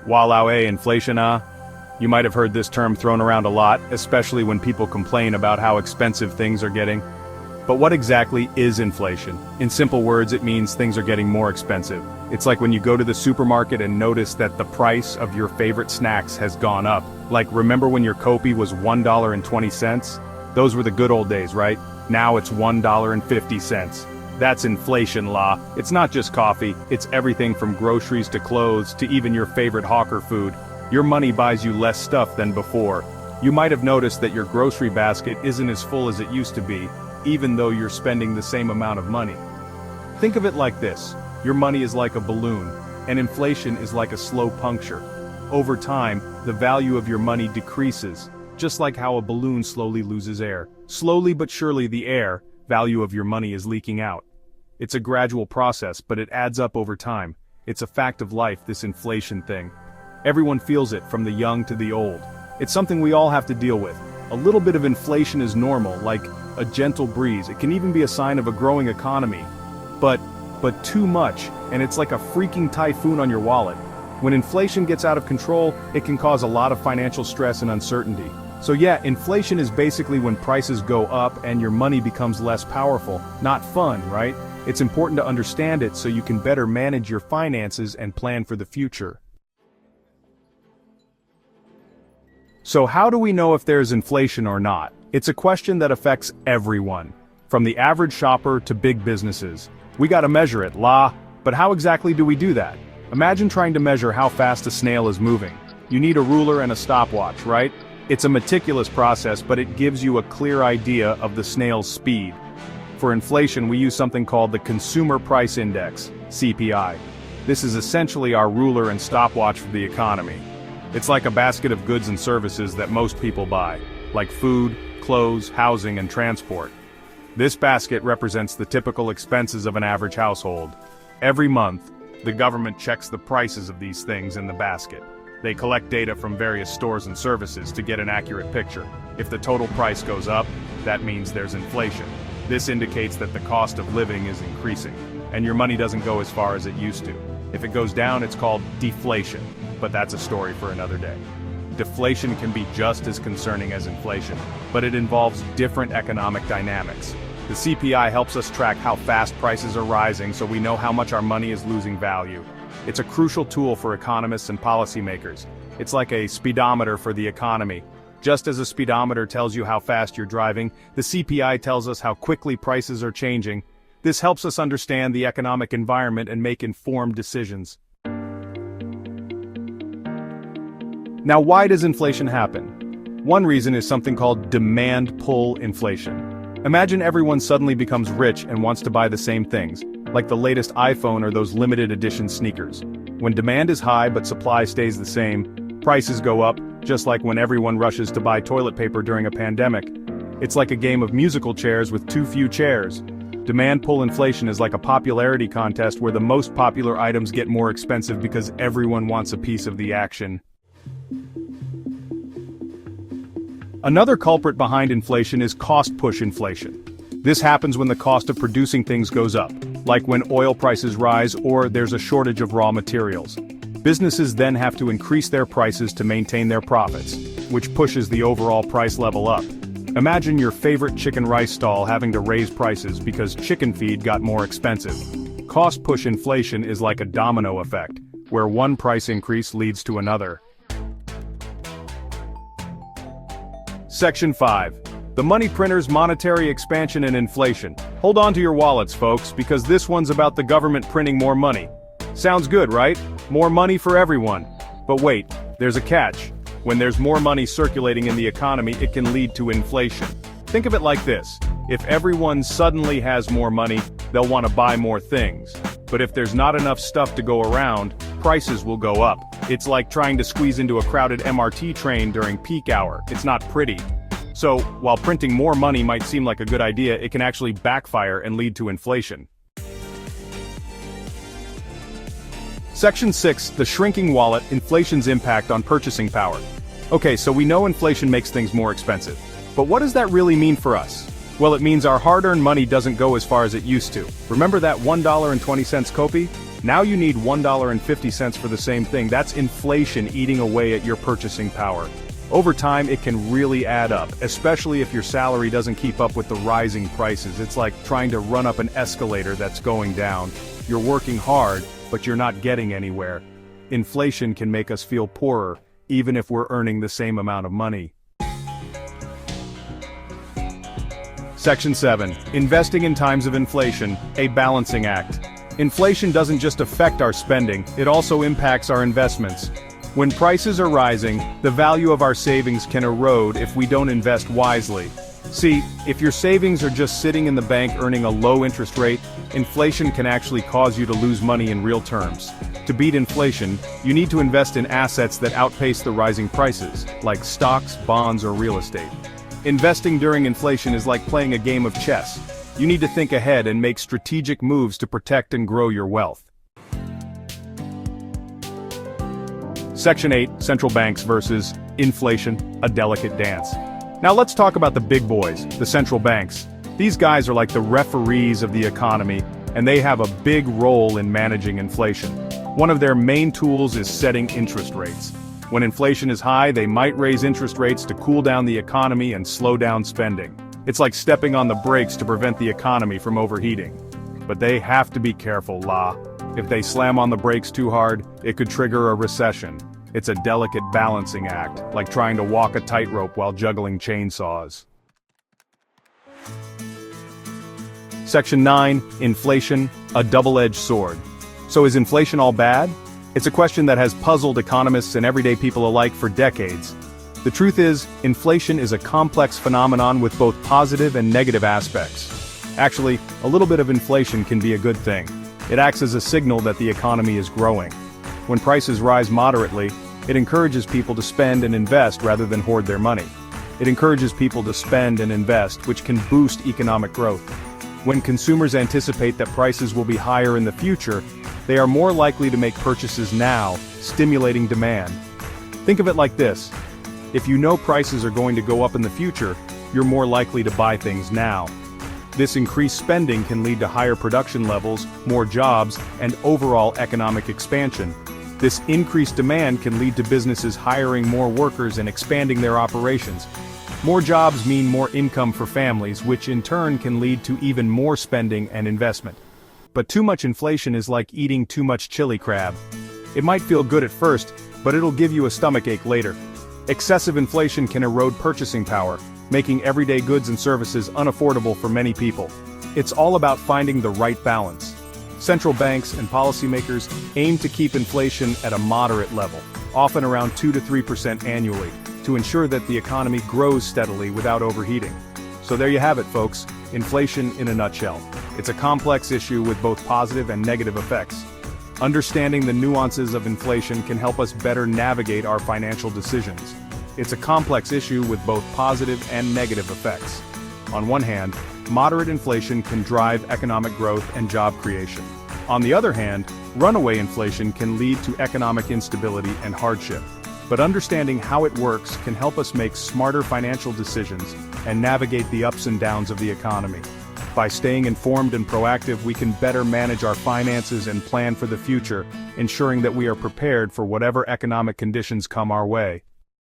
Walao inflation You might have heard this term thrown around a lot, especially when people complain about how expensive things are getting. But what exactly is inflation? In simple words, it means things are getting more expensive. It's like when you go to the supermarket and notice that the price of your favorite snacks has gone up. Like, remember when your Kopi was $1.20? Those were the good old days, right? Now it's $1.50. That's inflation law. It's not just coffee, it's everything from groceries to clothes to even your favorite hawker food. Your money buys you less stuff than before. You might have noticed that your grocery basket isn't as full as it used to be, even though you're spending the same amount of money. Think of it like this: your money is like a balloon, and inflation is like a slow puncture. Over time, the value of your money decreases, just like how a balloon slowly loses air. Slowly but surely the air value of your money is leaking out. It's a gradual process, but it adds up over time. It's a fact of life, this inflation thing. Everyone feels it, from the young to the old. It's something we all have to deal with. A little bit of inflation is normal, like a gentle breeze. It can even be a sign of a growing economy. But too much, and it's like a freaking typhoon on your wallet. When inflation gets out of control, it can cause a lot of financial stress and uncertainty. So yeah, inflation is basically when prices go up and your money becomes less powerful. Not fun, right? It's important to understand it so you can better manage your finances and plan for the future. So how do we know if there's inflation or not? It's a question that affects everyone, from the average shopper to big businesses. We gotta measure it, but how exactly do we do that? Imagine trying to measure how fast a snail is moving. You need a ruler and a stopwatch, right? It's a meticulous process, but it gives you a clear idea of the snail's speed. For inflation, we use something called the Consumer Price Index, CPI. This is essentially our ruler and stopwatch for the economy. It's like a basket of goods and services that most people buy, like food, clothes, housing, and transport. This basket represents the typical expenses of an average household. Every month, the government checks the prices of these things in the basket. They collect data from various stores and services to get an accurate picture. If the total price goes up, that means there's inflation. This indicates that the cost of living is increasing, and your money doesn't go as far as it used to. If it goes down, it's called deflation, but that's a story for another day. Deflation can be just as concerning as inflation, but it involves different economic dynamics. The CPI helps us track how fast prices are rising so we know how much our money is losing value. It's a crucial tool for economists and policymakers. It's like a speedometer for the economy. Just as a speedometer tells you how fast you're driving, the CPI tells us how quickly prices are changing. This helps us understand the economic environment and make informed decisions. Now, why does inflation happen? One reason is something called demand pull inflation. Imagine everyone suddenly becomes rich and wants to buy the same things, like the latest iPhone or those limited edition sneakers. When demand is high but supply stays the same, prices go up, just like when everyone rushes to buy toilet paper during a pandemic. It's like a game of musical chairs with too few chairs. Demand pull inflation is like a popularity contest where the most popular items get more expensive because everyone wants a piece of the action. Another culprit behind inflation is cost push inflation. This happens when the cost of producing things goes up, like when oil prices rise or there's a shortage of raw materials. Businesses then have to increase their prices to maintain their profits, which pushes the overall price level up. Imagine your favorite chicken rice stall having to raise prices because chicken feed got more expensive. Cost push inflation is like a domino effect, where one price increase leads to another. Section 5. The money printer's monetary expansion and inflation. Hold on to your wallets, folks, because this one's about the government printing more money. Sounds good, right? More money for everyone. But wait, there's a catch. When there's more money circulating in the economy, it can lead to inflation. Think of it like this. If everyone suddenly has more money, they'll want to buy more things. But if there's not enough stuff to go around, prices will go up. It's like trying to squeeze into a crowded MRT train during peak hour. It's not pretty. So, while printing more money might seem like a good idea, it can actually backfire and lead to inflation. Section 6, the shrinking wallet, inflation's impact on purchasing power. Okay, so we know inflation makes things more expensive. But what does that really mean for us? Well, it means our hard-earned money doesn't go as far as it used to. Remember that $1.20 Kopi? Now you need $1.50 for the same thing. That's inflation eating away at your purchasing power. Over time, it can really add up, especially if your salary doesn't keep up with the rising prices. It's like trying to run up an escalator that's going down. You're working hard, but you're not getting anywhere. Inflation can make us feel poorer, even if we're earning the same amount of money. Section 7. Investing in times of inflation, a balancing act. Inflation doesn't just affect our spending, it also impacts our investments. When prices are rising, the value of our savings can erode if we don't invest wisely. See, if your savings are just sitting in the bank earning a low interest rate, inflation can actually cause you to lose money in real terms. To beat inflation, you need to invest in assets that outpace the rising prices, like stocks, bonds, or real estate. Investing during inflation is like playing a game of chess. You need to think ahead and make strategic moves to protect and grow your wealth. Section 8, Central Banks versus Inflation, a delicate dance. Now let's talk about the big boys, the central banks. These guys are like the referees of the economy, and they have a big role in managing inflation. One of their main tools is setting interest rates. When inflation is high, they might raise interest rates to cool down the economy and slow down spending. It's like stepping on the brakes to prevent the economy from overheating. But they have to be careful, If they slam on the brakes too hard, it could trigger a recession. It's a delicate balancing act, like trying to walk a tightrope while juggling chainsaws. Section 9, Inflation, a double-edged sword. So is inflation all bad? It's a question that has puzzled economists and everyday people alike for decades. The truth is, inflation is a complex phenomenon with both positive and negative aspects. Actually, a little bit of inflation can be a good thing. It acts as a signal that the economy is growing. When prices rise moderately, it encourages people to spend and invest rather than hoard their money. It encourages people to spend and invest, which can boost economic growth. When consumers anticipate that prices will be higher in the future, they are more likely to make purchases now, stimulating demand. Think of it like this. If you know prices are going to go up in the future, you're more likely to buy things now. This increased spending can lead to higher production levels, more jobs, and overall economic expansion. This increased demand can lead to businesses hiring more workers and expanding their operations. More jobs mean more income for families, which in turn can lead to even more spending and investment. But too much inflation is like eating too much chili crab. It might feel good at first, but it'll give you a stomachache later. Excessive inflation can erode purchasing power, making everyday goods and services unaffordable for many people. It's all about finding the right balance. Central banks and policymakers aim to keep inflation at a moderate level, often around 2 to 3% annually, to ensure that the economy grows steadily without overheating. So there you have it, folks, inflation in a nutshell. It's a complex issue with both positive and negative effects. Understanding the nuances of inflation can help us better navigate our financial decisions. It's a complex issue with both positive and negative effects. On one hand, moderate inflation can drive economic growth and job creation. On the other hand, runaway inflation can lead to economic instability and hardship. But understanding how it works can help us make smarter financial decisions and navigate the ups and downs of the economy. By staying informed and proactive, we can better manage our finances and plan for the future, ensuring that we are prepared for whatever economic conditions come our way.